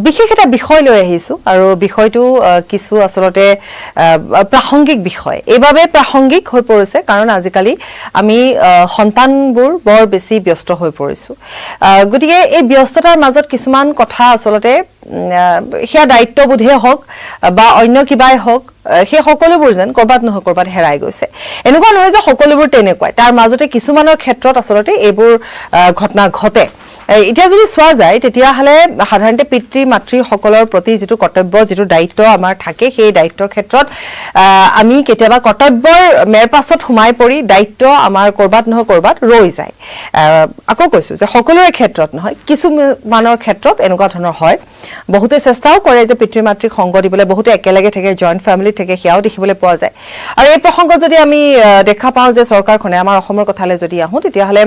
বিশেষ এটা বিষয় লৈ আহিছো আৰু বিষয়টো কিছু আসলতে প্ৰাসংগিক বিষয় এইভাবে প্ৰাসংগিক হৈ পৰিছে কাৰণ আজিকালি আমি সন্তানবোৰ বৰ বেছি ব্যস্ত হৈ পৰিছো গতিকে এই ব্যস্ততাৰ মাজত কিছুমান কথা আসলতে হেয়া দায়িত্ববোধে হওক বা অন্য কিবাই হওক সেই সকলোবোৰ যেন কৰবাত নহয় কৰবাত হেৰাই গৈছে এনেকুৱা নহয় যে সকলোবোৰ তেনেকুৱাই তাৰ মাজতে কিছুমানৰ ক্ষেত্ৰত আসলতে এইবোৰ ঘটনা ঘটে এতিয়া যদি চোৱা যায় তেতিয়া হলে সাধাৰণতে পিতৃ মাতৃ সকলৰ প্ৰতি যেটো কৰ্তব্য যেটো দায়িত্ব আমাৰ থাকে সেই দায়িত্বৰ ক্ষেত্ৰত আমি কেতিয়াবা কৰ্তব্যৰ মেৰপাছত হুমাই পৰি দায়িত্ব আমাৰ কৰবাত নহয় কৰবাত ৰৈ যায় আকৌ কৈছো যে সকলোৰে ক্ষেত্ৰত নহয় কিছু মানৰ ক্ষেত্ৰত এনেকুৱা ধৰণৰ হয় বহুতে চেষ্টাও কৰে যে পিতৃ মাতৃক সংগ দিবলৈ বহুতে একেলগে থাকে জয়েন্ট ফ্যামিলি থাকে হিয়াও দেখিবলৈ পোৱা যায় আৰু এই প্ৰসংগত যদি আমি দেখা পাওঁ যে চৰকাৰখনে আমাৰ অসমৰ কথালে যদি আহো তেতিয়া হলে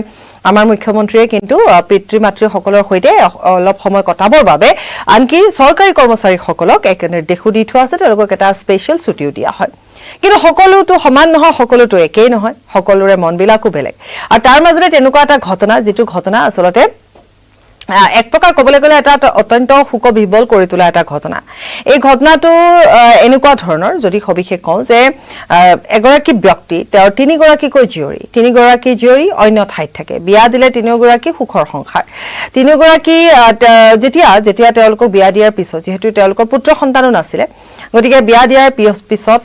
আমাৰ মুখ্যমন্ত্ৰীয়ে কিন্তু পিতৃ মাতৃ সকলৰ হৈতে অলপ সময় কটাবৰ বাবে আনকি চৰকাৰী কৰ্মচাৰী সকলক এক নিৰ্দেশো দি থোৱা আছে তেওঁলোকক এটা স্পেশাল ছুটিও দিয়া হয় কিন্তু সকলোটো সমান নহয় সকলোটো একেই নহয় সকলোৰে মনবিলাকো বেলেগ আৰু তাৰ মাজতে তেনেকুৱা এটা ঘটনা যেটো ঘটনা আসলতে এক প্ৰকাৰ কবলৈ গলে এটা অত্যন্ত হুকবিবল কৰি তোলা এটা ঘটনা এই ঘটনাটো এনেকুৱা ধৰণৰ যদি সবিশেষ কওঁ যে এগৰাকী ব্যক্তি তেওঁৰ তিনিগৰাকীকৈ জীয়ৰী অন্য ঠাইত থাকে বিয়া দিলে তিনিগৰাকী সুখৰ সংসাৰ তিনিগৰাকী যেতিয়া তেওঁলোকক বিয়া দিয়াৰ পিছত যেহেতু তেওঁলোকৰ পুত্ৰ সন্তানো নাছিলে গতিকে বিয়া দিয়াৰ পিছত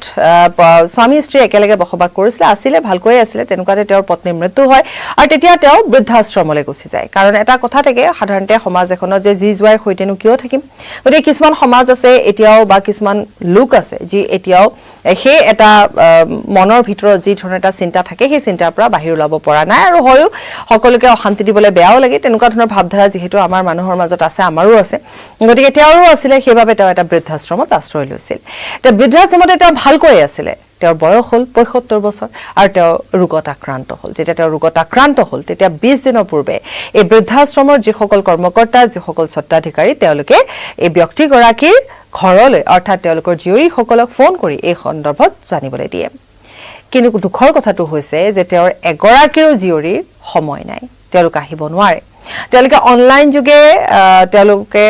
স্বামী স্ত্ৰী একেলগে বসবাস কৰিছিল আছিলে ভালকৈ আছিলে তেনেকুৱাতে তেওঁৰ পত্নীৰ মৃত্যু হয় আৰু তেতিয়া তেওঁ বৃদ্ধাশ্ৰমলৈ গুচি যায় কাৰণ এটা কথা থাকে সাধাৰণতে সমাজ এখনত যে জি জুৱাই হৈতেনো কিয় থাকিম গতিকে কিছুমান সমাজ আছে এতিয়াও বা কিছুমান লোক আছে যি এতিয়াও সেই এটা মনৰ ভিতৰত যি ধৰণৰ এটা চিন্তা থাকে সেই চিন্তাৰ পৰা বাহিৰ ওলাব পৰা নাই আৰু হয়ও সকলোকে অশান্তি দিবলৈ বেয়াও লাগে তেনেকুৱা ধৰণৰ ভাৱধাৰা যিহেতু আমাৰ মানুহৰ মাজত আছে আমাৰো আছে গতিকে তেওঁৰো আছিলে সেইভাৱে তেওঁ এটা বৃদ্ধাশ্ৰমত আশ্ৰয় লৈছিল এটা বৃদ্ধাশ্ৰমত তেওঁ ভালকৈ আছিলে তেওঁৰ বয়স হল ৭৫ বছৰ আৰু তেওঁ ৰোগত আক্ৰান্ত হল যেতিয়া তেওঁ ৰোগত আক্ৰান্ত হল তেতিয়া ২০ দিনৰ পূৰ্বে এই বৃদ্ধাশ্ৰমৰ যিসকল কৰ্মকৰ্তা যিসকল স্বত্বাধিকাৰী তেওঁলোকে এই ব্যক্তিগৰাকীৰ ঘৰলৈ অৰ্থাৎ তেওঁলোকৰ জীয়ৰীসকলক ফোন কৰি এই সন্দৰ্ভত জানিবলৈ দিয়ে কিন্তু দুখৰ কথাটো হৈছে যে তেওঁৰ এগৰাকীৰো জীয়ৰীৰ সময় নাই তেওঁলোক আহিব নোৱাৰে তেওঁলোকে অনলাইন যোগে তেওঁলোকে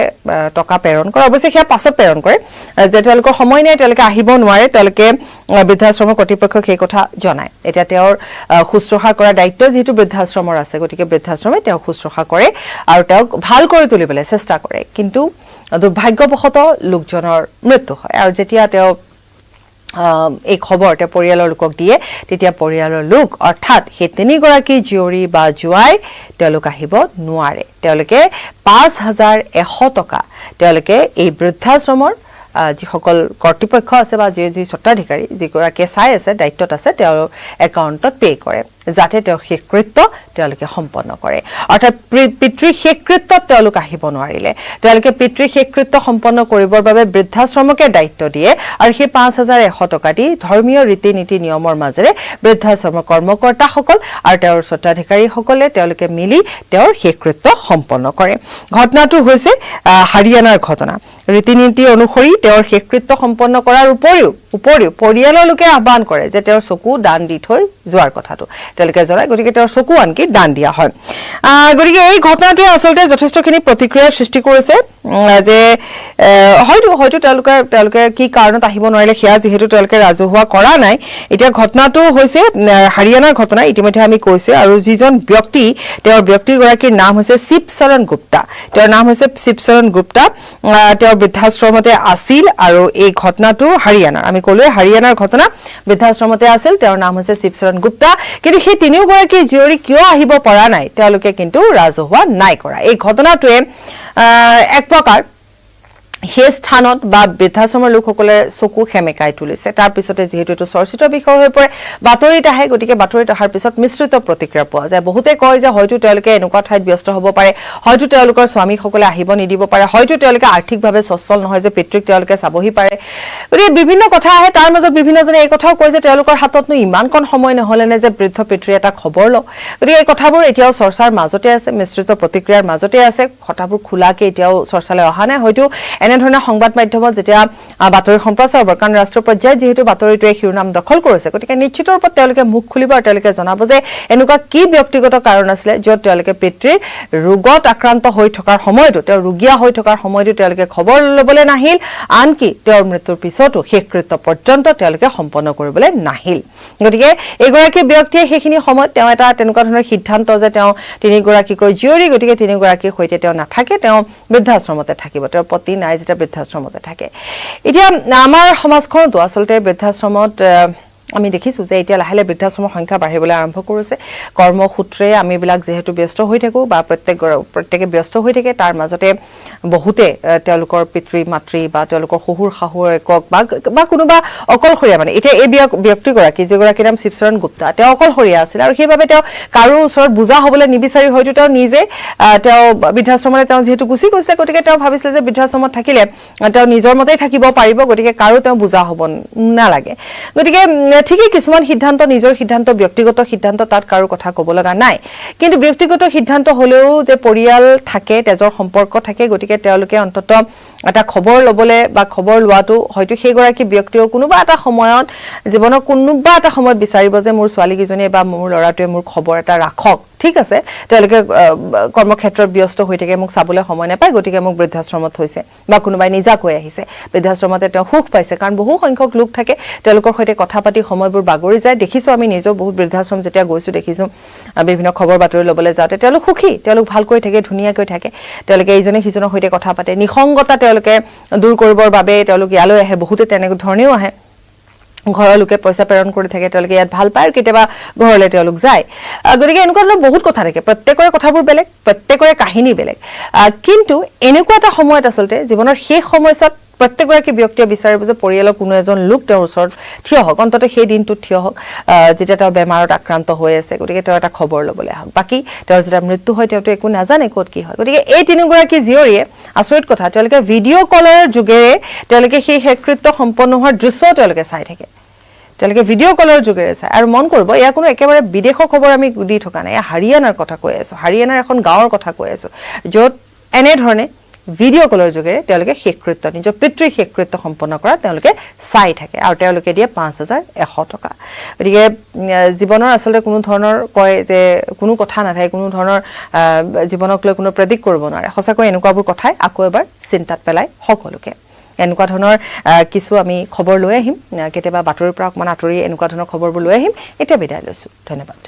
টকা প্ৰেৰণ কৰে অৱশ্যে হেয়া পাছত প্ৰেৰণ কৰে যে তেওঁলোকৰ সময় নাই তেওঁলোকে আহিব নোৱাৰে তেওঁলোকে বৃদ্ধাশ্ৰমৰ কৰ্তৃপক্ষক সেই কথা জনায় এতিয়া তেওঁৰ শুশ্ৰূষা কৰাৰ দায়িত্ব যেহেতু বৃদ্ধাশ্ৰমৰ আছে গতিকে বৃদ্ধাশ্ৰমে তেওঁ শুশ্ৰূষা কৰে আৰু তেওঁক ভাল কৰি তুলিবলৈ চেষ্টা কৰে কিন্তু দুৰ্ভাগ্যবশতঃ লোকজনৰ মৃত্যু হয় আৰু যেতিয়া তেওঁ এই খবৰ তেওঁ পৰিয়ালৰ লোকক দিয়ে তেতিয়া পৰিয়ালৰ লোক অৰ্থাৎ সেই তিনিগৰাকী জীয়ৰী বা জুৱাই তেওঁলোক আহিব নোৱাৰে তেওঁলোকে ৫,১০০ টকা তেওঁলোকে এই বৃদ্ধাশ্ৰমৰ যিসকল কৰ্তৃপক্ষ আছে বা যি স্বত্বাধিকাৰী যিগৰাকীয়ে চাই আছে দায়িত্বত আছে তেওঁৰ একাউণ্টত পে কৰে যাতে তেওঁৰ শেষকৃত্য তেওঁলোকে সম্পন্ন কৰে অৰ্থাৎ পিতৃ শেষকৃত্যত তেওঁলোক আহিব নোৱাৰিলে তেওঁলোকে পিতৃ শেষকৃত্য সম্পন্ন কৰিবৰ বাবে বৃদ্ধাশ্ৰমকে দায়িত্ব দিয়ে আৰু সেই ৫,১০০ টকা দি ধৰ্মীয় ৰীতি নীতি নিয়মৰ মাজেৰে বৃদ্ধাশ্ৰমৰ কৰ্মকৰ্তাসকল আৰু তেওঁৰ স্বত্বাধিকাৰীসকলে তেওঁলোকে মিলি তেওঁৰ শেষকৃত্য সম্পন্ন কৰে ঘটনাটো হৈছে হাৰিয়ানাৰ ঘটনা ৰীতি নীতি অনুসৰি তেওঁৰ শেষকৃত্য সম্পন্ন কৰাৰ উপৰিও পৰিয়ালৰ লোকে আহ্বান কৰে যে তেওঁৰ চকু দান দি থৈ যোৱাৰ কথাটো তেওঁলোকে জনায় গতিকে তেওঁৰ চকু আনকি দান দিয়া হয় গতিকে এই ঘটনাটোৱে আচলতে যথেষ্টখিনি প্ৰতিক্ৰিয়াৰ সৃষ্টি কৰিছে যে হয়তো তেওঁলোকে কি কাৰণত আহিব নোৱাৰিলে সেয়া যিহেতু তেওঁলোকে ৰাজহুৱা কৰা নাই এতিয়া ঘটনাটো হৈছে হাৰিয়ানাৰ ঘটনা ইতিমধ্যে আমি কৈছে আৰু যিজন ব্যক্তি তেওঁৰ ব্যক্তিগৰাকীৰ নাম হৈছে শিৱচৰণ গুপ্তা তেওঁৰ নাম হৈছে শিৱচৰণ গুপ্তা তেওঁ বৃদ্ধাশ্ৰমতে আছিল আৰু এই ঘটনাটো হাৰিয়ানাৰ আমি ক'লোৱে হাৰিয়ানাৰ ঘটনা বৃদ্ধাশ্ৰমতে আছিল তেওঁৰ নাম হৈছে শিৱচৰণ গুপ্তা কিন্তু সেই তিনিওগৰাকী জীয়ৰী কিয় আহিব পৰা নাই তেওঁলোকে কিন্তু ৰাজহুৱা নাই কৰা এই ঘটনাটোৱে এক প্ৰকাৰ সেই স্থানত বা বৃদ্ধাশ্ৰমৰ লোকসকলে চকু সেমেকাই তুলিছে তাৰ পিছতে যেহেতু এটো চৰ্চিত বিষয় হৈ পৰে বাতৰিত আহে গতিকে বাতৰিত অহাৰ পিছত মিশ্ৰিত প্ৰতিক্ৰিয়া পোৱা যায় বহুতে কয় যে হয়তো তেওঁলোকে এনেকুৱা ঠাইত ব্যস্ত হ'ব পাৰে হয়তো তেওঁলোকৰ স্বামীসকলে আহিব নিদিব পাৰে হয়তো তেওঁলোকে আৰ্থিকভাৱে সচ্ছল নহয় যে পিতৃক তেওঁলোকে চাবহি পাৰে গতিকে বিভিন্ন কথা আহে তাৰ মাজত বিভিন্নজনে এই কথাও কয় যে তেওঁলোকৰ হাততনো ইমানকণ সময় নহলেনে যে বৃদ্ধ পিতৃৰ এটা খবৰ লওঁ গতিকে এই কথাবোৰ এতিয়াও চৰ্চাৰ মাজতে আছে মিশ্ৰিত প্ৰতিক্ৰিয়াৰ মাজতে আছে কথাবোৰ খোলাকে এতিয়াও চৰ্চালৈ অহা নাই হয়তো এনেধৰণৰ সংবাদ মাধ্যমত যেতিয়া বাতৰি সম্প্ৰচাৰ হ'ব, কাৰণ ৰাষ্ট্ৰীয় পৰ্যায়ত যিহেতু বাতৰিটোৱে শিৰোনাম দখল কৰিছে, গতিকে নিশ্চিত ৰূপত তেওঁলোকে মুখ খুলিব আৰু তেওঁলোকে জনাব যে এনেকুৱা কি ব্যক্তিগত কাৰণ আছিলে য'ত তেওঁলোকে পিতৃৰ ৰোগত আক্ৰান্ত হৈ থকাৰ সময়তো, তেওঁ ৰোগীয়া হৈ থকাৰ সময়তো তেওঁলোকে খবৰ ল'বলৈ নাহিল, আনকি তেওঁৰ মৃত্যুৰ পিছতো শেষকৃত্য পৰ্যন্ত তেওঁলোকে সম্পন্ন কৰিবলৈ নাহিল। গতিকে এইগৰাকী ব্যক্তিয়ে সেইখিনি সময়ত তেওঁ এটা তেনেকুৱা ধৰণৰ সিদ্ধান্ত যে তেওঁ তিনিগৰাকীকৈ জীয়ৰী, গতিকে তিনিগৰাকীৰ সৈতে তেওঁ নাথাকে, তেওঁ বৃদ্ধাশ্ৰমতে থাকিব, তেওঁৰ পতি নাই যেতিয়া বৃদ্ধাশ্ৰমতে থাকে। এতিয়া আমাৰ সমাজখনতো আচলতে বৃদ্ধাশ্ৰমত আমি দেখিছোঁ যে এতিয়া লাহে লাহে বৃদ্ধাশ্ৰমৰ সংখ্যা বাঢ়িবলৈ আৰম্ভ কৰিছে। কৰ্মসূত্ৰে আমিবিলাক যিহেতু ব্যস্ত হৈ থাকোঁ বা প্ৰত্যেকে ব্যস্ত হৈ থাকে, তাৰ মাজতে বহুতে তেওঁলোকৰ পিতৃ মাতৃ বা তেওঁলোকৰ শহুৰ শাহুৱেকক বা কোনোবা অকলশৰীয়া, মানে এতিয়া এই ব্যক্তিগৰাকী যিগৰাকীৰ নাম শিৱচৰণ গুপ্তা, তেওঁ অকলশৰীয়া আছিল আৰু সেইবাবে তেওঁ কাৰো ওচৰত বুজা হ'বলৈ নিবিচাৰি হয়তো তেওঁ নিজে তেওঁ বৃদ্ধাশ্ৰমলৈ তেওঁ যিহেতু গুচি গৈছিলে, গতিকে তেওঁ ভাবিছিলে যে বৃদ্ধাশ্ৰমত থাকিলে তেওঁ নিজৰ মতেই থাকিব পাৰিব, গতিকে কাৰো তেওঁ বুজা হ'ব নালাগে। গতিকে ঠিকেই কিছুমান সিদ্ধান্ত, নিজৰ সিদ্ধান্ত, ব্যক্তিগত সিদ্ধান্ত, তাত কাৰো কথা ক'ব লগা নাই। কিন্তু ব্যক্তিগত সিদ্ধান্ত হ'লেও যে পৰিয়াল থাকে, তেজৰ সম্পৰ্ক থাকে, গতিকে তেওঁলোকে অন্তত এটা খবৰ ল'বলৈ বা খবৰ লোৱাটো হয়তো সেইগৰাকী ব্যক্তিও কোনোবা এটা সময়ত, জীৱনৰ কোনোবা এটা সময়ত বিচাৰিব যে মোৰ ছোৱালীকেইজনীয়ে বা মোৰ ল'ৰাটোৱে মোৰ খবৰ এটা ৰাখক। ঠিক আছে, তেওঁলোকে কৰ্মক্ষেত্ৰত ব্যস্ত হৈ থাকে, মোক চাবলৈ সময় নাপায়, গতিকে মোক বৃদ্ধাশ্ৰমত থৈছে বা কোনোবাই নিজাকৈ আহিছে, বৃদ্ধাশ্ৰমতে তেওঁ সুখ পাইছে, কাৰণ বহু সংখ্যক লোক থাকে, তেওঁলোকৰ সৈতে কথা পাতি সময়বোৰ বাগৰি যায়। দেখিছোঁ আমি নিজেও বহুত বৃদ্ধাশ্ৰম যেতিয়া গৈছোঁ, দেখিছোঁ বিভিন্ন খবৰ বাতৰি ল'বলৈ যাওঁতে তেওঁলোক সুখী, তেওঁলোক ভালকৈ থাকে, ধুনীয়াকৈ থাকে, তেওঁলোকে ইজনে সিজনৰ সৈতে কথা পাতে, নিসংগতা তেওঁলোকে দূৰ কৰিবৰ বাবে তেওঁলোক ইয়ালৈ আহে, বহুতে তেনেধৰণেও আহে, ঘৰৰ লোকে পইচা প্ৰেৰণ কৰি থাকে, তেওঁলোকে ইয়াত ভাল পায় আৰু কেতিয়াবা ঘৰলৈ তেওঁলোক যায়। গতিকে এনেকুৱা ধৰণৰ বহুত কথা থাকে, প্ৰত্যেকৰে কথাবোৰ বেলেগ, প্ৰত্যেকৰে কাহিনী বেলেগ। কিন্তু এনেকুৱা এটা সময়ত আচলতে জীৱনৰ শেষ সময়ছোৱাত প্ৰত্যেকগৰাকী ব্যক্তিয়ে বিচাৰিব যে পৰিয়ালৰ কোনো এজন লোক তেওঁৰ ওচৰত থিয় হওক, অন্ততঃ সেই দিনটোত থিয় হওক যেতিয়া তেওঁ বেমাৰত আক্ৰান্ত হৈ আছে, গতিকে তেওঁ এটা খবৰ ল'বলৈ আহক। বাকী তেওঁৰ যেতিয়া মৃত্যু হয় তেওঁতো একো নাজানে ক'ত কি হয়। গতিকে এই তিনিগৰাকী জীয়ৰীয়ে আচৰিত কথা, তেওঁলোকে ভিডিঅ' কলৰ যোগেৰে তেওঁলোকে সেই শেষকৃত্য সম্পন্ন হোৱাৰ দৃশ্যও তেওঁলোকে চাই থাকে, তেওঁলোকে ভিডিঅ' কলৰ যোগেৰে চায়। আৰু মন কৰিব, এয়া কোনো একেবাৰে বিদেশৰ খবৰ আমি দি থকা নাই, এয়া হাৰিয়ানাৰ কথা কৈ আছোঁ, হাৰিয়ানাৰ এখন গাঁৱৰ কথা কৈ আছোঁ, য'ত এনেধৰণে ভিডিঅ' কলৰ যোগেৰে তেওঁলোকে শেষকৃত্য, নিজৰ পিতৃৰ শেষকৃত্য সম্পন্ন কৰা তেওঁলোকে চাই থাকে আৰু তেওঁলোকে দিয়ে ৫,১০০ টকা। গতিকে জীৱনৰ আচলতে কোনো ধৰণৰ কয় যে কোনো কথা নাথাকে, কোনো ধৰণৰ জীৱনক লৈ কোনো প্ৰেডিক্ট কৰিব নোৱাৰে। সঁচাকৈ এনেকুৱাবোৰ কথাই আকৌ এবাৰ চিন্তাত পেলায় সকলোকে। এনেকুৱা ধৰণৰ কিছু আমি খবৰ লৈ আহিম, কেতিয়াবা বাতৰিৰ পৰা অকণমান আঁতৰি এনেকুৱা ধৰণৰ খবৰবোৰ লৈ আহিম। এতিয়া বিদায় লৈছোঁ, ধন্যবাদ।